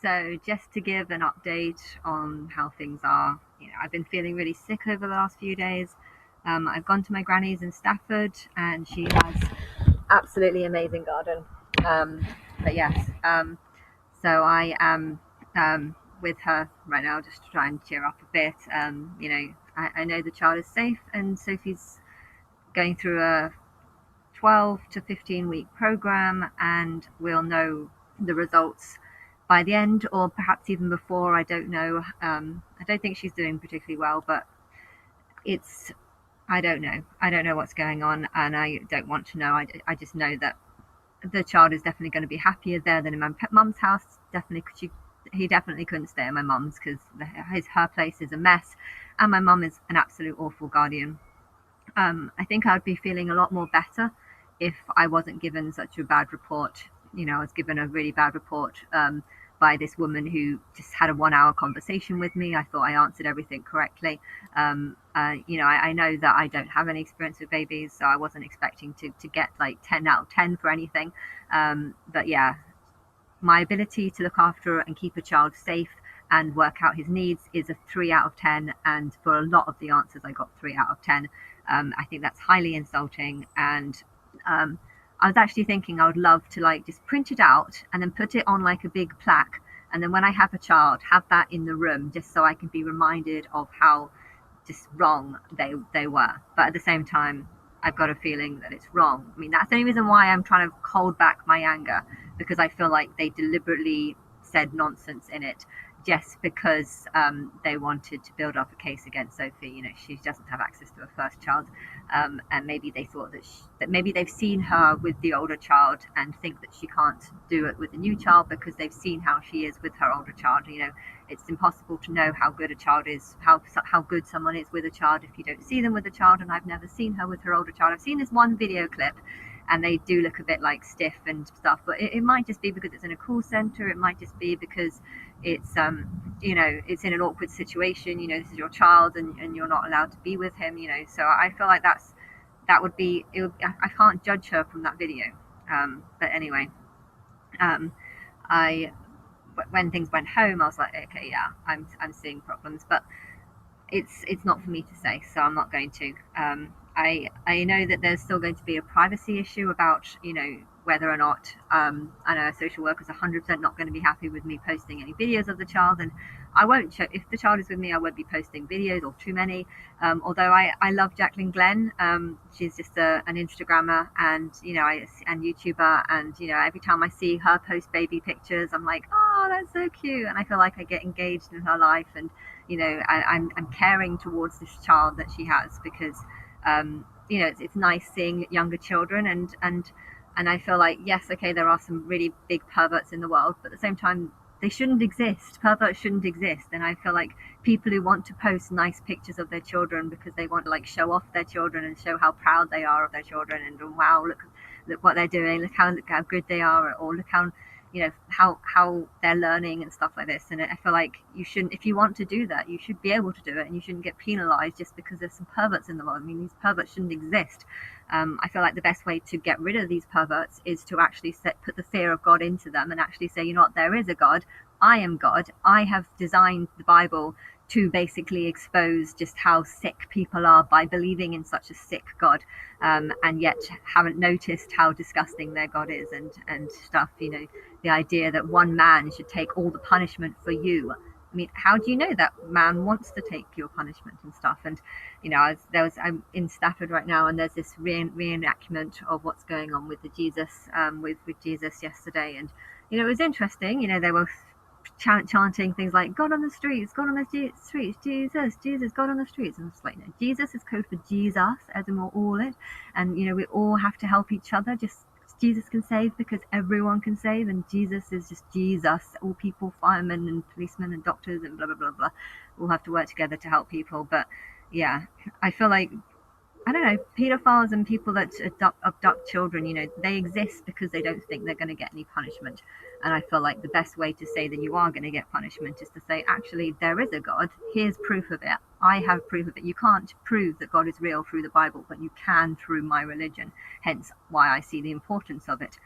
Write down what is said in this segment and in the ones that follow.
So just to give an update on how things are, I've been feeling really sick over the last few days. I've gone to my granny's in Stafford, and she has absolutely amazing garden. Um, but yes, so I am with her right now, just to try and cheer up a bit. I know the child is safe, and Sophie's going through a 12 to 15-week program, and we'll know the results by the end, or perhaps even before. I don't know. I don't think she's doing particularly well, but it's I don't know. I don't know what's going on, and I don't want to know. I just know that the child is definitely going to be happier there than in my mum's house. Definitely, he definitely couldn't stay at my mum's because her place is a mess, and my mum is an absolute awful guardian. I think I'd be feeling a lot more better if I wasn't given such a bad report. I was given a really bad report by this woman who just had a 1 hour conversation with me. I thought I answered everything correctly. I know that I don't have any experience with babies, so I wasn't expecting to get like 10 out of 10 for anything. But yeah, my ability to look after and keep a child safe and work out his needs is a 3 out of 10, and for a lot of the answers I got 3 out of 10. I think that's highly insulting, and I was actually thinking I would love to like just print it out and then put it on like a big plaque, and then when I have a child, have that in the room just so I can be reminded of how just wrong they were. But at the same time, I've got a feeling that it's wrong. I mean, that's the only reason why I'm trying to hold back my anger, because I feel like they deliberately said nonsense in it just because they wanted to build up a case against Sophie. She doesn't have access to her first child, and maybe they thought that maybe they've seen her with the older child and think that she can't do it with the new child because they've seen how she is with her older child. It's impossible to know how good a child is, how good someone is with a child if you don't see them with a child. And I've never seen her with her older child. I've seen this one video clip, and they do look a bit like stiff and stuff, but it might just be because it's in a call center. It might just be because it's it's in an awkward situation. This is your child, and you're not allowed to be with him. So I feel like that would be I can't judge her from that video. But anyway, um I when things went home, I was like, okay, yeah, I'm seeing problems, but it's not for me to say, so I'm not going to. I know that there's still going to be a privacy issue about whether or not I know a social worker's 100% not going to be happy with me posting any videos of the child, and I won't show, if the child is with me, I won't be posting videos or too many. Although I love Jacqueline Glenn. She's just an Instagrammer, and and YouTuber, and every time I see her post baby pictures, I'm like, oh, that's so cute, and I feel like I get engaged in her life, and I'm caring towards this child that she has, because it's nice seeing younger children, and I feel like, yes, okay, there are some really big perverts in the world, but at the same time, they shouldn't exist. Perverts shouldn't exist. And I feel like people who want to post nice pictures of their children because they want to like show off their children and show how proud they are of their children, and wow, look what they're doing, look how good they are, or look how how they're learning and stuff like this. And I feel like you shouldn't, if you want to do that, you should be able to do it, and you shouldn't get penalized just because there's some perverts in the world. I mean, these perverts shouldn't exist. I feel like the best way to get rid of these perverts is to actually put the fear of God into them, and actually say, what, there is a God. I am God. I have designed the Bible to basically expose just how sick people are by believing in such a sick God, and yet haven't noticed how disgusting their God is, and stuff. The idea that one man should take all the punishment for you. I mean, how do you know that man wants to take your punishment and stuff? And I'm in Stafford right now, and there's this reenactment of what's going on with the Jesus, with Jesus yesterday, and it was interesting. They were chanting things like "God on the streets, God on the streets, Jesus, Jesus, God on the streets," and it's like, no, Jesus is code for Jesus, as in we're all it, and we all have to help each other. Just Jesus can save because everyone can save, and Jesus is just Jesus. All people, firemen and policemen and doctors and blah blah blah blah, all have to work together to help people. But yeah, I feel like, I don't know, pedophiles and people that abduct children, they exist because they don't think they're going to get any punishment. And I feel like the best way to say that you are going to get punishment is to say, actually, there is a God. Here's proof of it. I have proof of it. You can't prove that God is real through the Bible, but you can through my religion. Hence why I see the importance of it.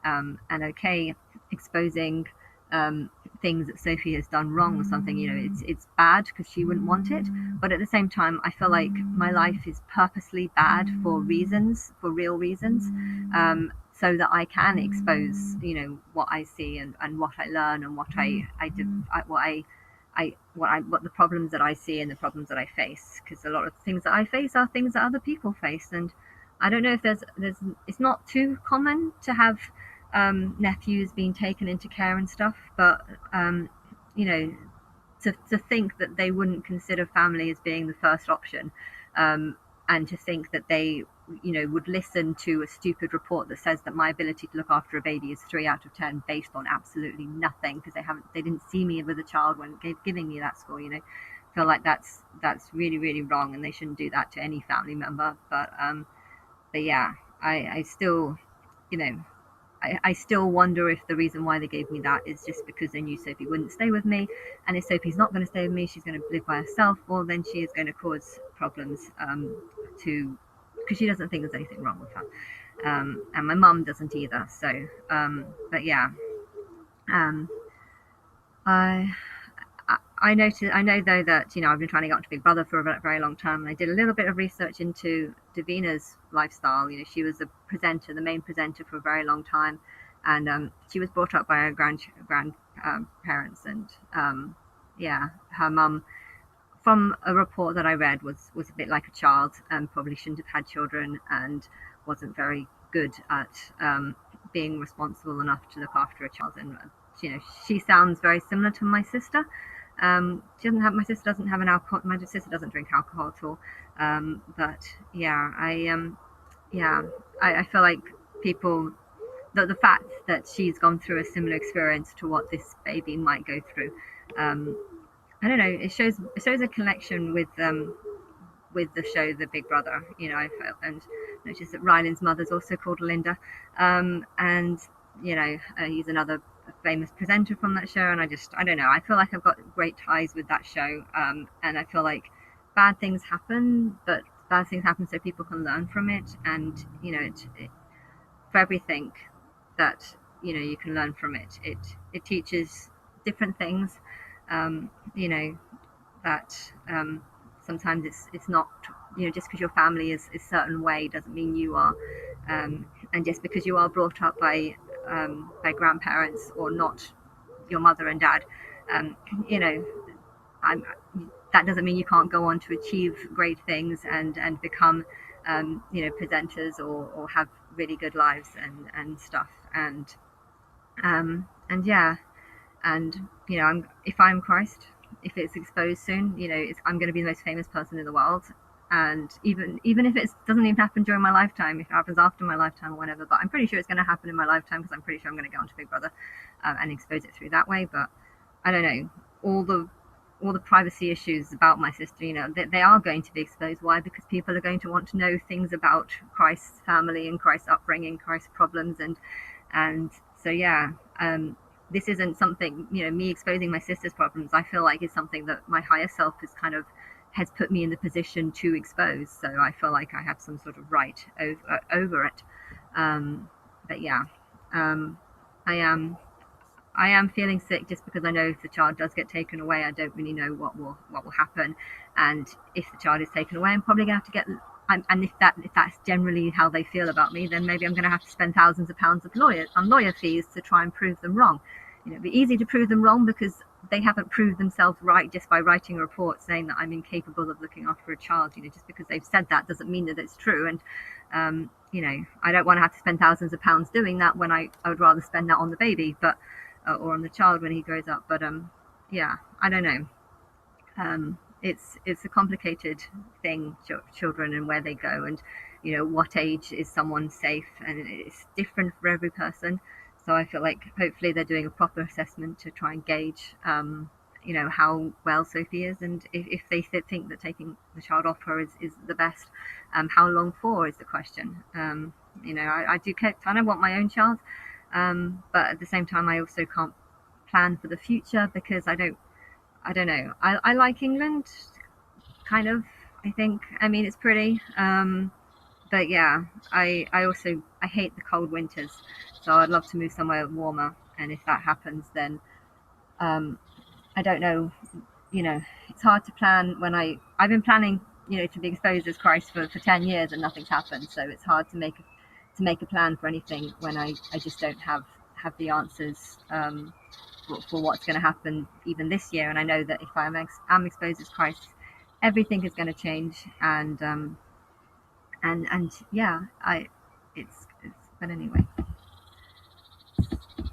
And okay, exposing things that Sophie has done wrong or something. It's bad because she wouldn't want it, but at the same time, I feel like my life is purposely bad for reasons, for real reasons, so that I can expose, what I see and what I learn and what the problems that I see and the problems that I face, because a lot of things that I face are things that other people face. And I don't know if there's it's not too common to have nephews being taken into care and stuff, but you know, to think that they wouldn't consider family as being the first option, and to think that they would listen to a stupid report that says that my ability to look after a baby is 3 out of 10 based on absolutely nothing, because they didn't see me with a child when giving me that score. Feel like that's really, really wrong, and they shouldn't do that to any family member. But yeah, I still, you know, I still wonder if the reason why they gave me that is just because they knew Sophie wouldn't stay with me, and if Sophie's not going to stay with me, she's going to live by herself, well, then she is going to cause problems, to because she doesn't think there's anything wrong with her, and my mum doesn't either. So, but yeah, um, I I know though that I've been trying to get onto Big Brother for a very long time. And I did a little bit of research into Davina's lifestyle. She was the main presenter for a very long time, and she was brought up by her grandparents, and yeah, her mum, from a report that I read, was a bit like a child and probably shouldn't have had children, and wasn't very good at being responsible enough to look after a child. And she sounds very similar to my sister. My sister doesn't have an alcohol. My sister doesn't drink alcohol at all. But yeah, I feel like people, the fact that she's gone through a similar experience to what this baby might go through, I don't know. It shows a connection with the show The Big Brother. I felt and noticed that Ryland's mother's also called Linda, and he's another famous presenter from that show. And I don't know. I feel like I've got great ties with that show, and I feel like bad things happen, but bad things happen so people can learn from it. And for everything that you can learn from it, it teaches different things. Um, you know that sometimes it's not, just because your family is a certain way doesn't mean you are, and just because you are brought up by grandparents or not your mother and dad, you know I'm, that doesn't mean you can't go on to achieve great things and become presenters, or have really good lives and stuff. And yeah, and if I'm Christ, if it's exposed soon, I'm going to be the most famous person in the world. And even if it doesn't even happen during my lifetime, if it happens after my lifetime or whatever, but I'm pretty sure it's going to happen in my lifetime, because I'm pretty sure I'm going to get onto Big Brother, and expose it through that way. But I don't know, all the privacy issues about my sister, they are going to be exposed. Why? Because people are going to want to know things about Christ's family and Christ's upbringing, Christ's problems, and so yeah. This isn't something, me exposing my sister's problems, I feel like is something that my higher self has put me in the position to expose. So I feel like I have some sort of right over it. But yeah, I am feeling sick, just because I know if the child does get taken away, I don't really know what will happen. And if the child is taken away, I'm probably gonna have to get. And if that's generally how they feel about me, then maybe I'm going to have to spend thousands of pounds on lawyer fees to try and prove them wrong. It'd be easy to prove them wrong, because they haven't proved themselves right just by writing a report saying that I'm incapable of looking after a child. Just because they've said that doesn't mean that it's true. And I don't want to have to spend thousands of pounds doing that, when I would rather spend that on the baby, but or on the child when he grows up. But yeah, I don't know. It's a complicated thing, children, and where they go, and what age is someone safe, and it's different for every person. So I feel like hopefully they're doing a proper assessment to try and gauge how well Sophie is, and if they think that taking the child off her is the best. How long for is the question. I do kind of want my own child, but at the same time I also can't plan for the future, because I don't know. I like England, kind of. I think. I mean, it's pretty. But yeah, I hate the cold winters, so I'd love to move somewhere warmer. And if that happens, then I don't know, it's hard to plan when I've been planning, to be exposed as Christ for 10 years and nothing's happened. So it's hard to make a plan for anything when I just don't have the answers, for what's going to happen even this year. And I know that if am exposed as Christ, everything is going to change. And yeah, I it's but anyway.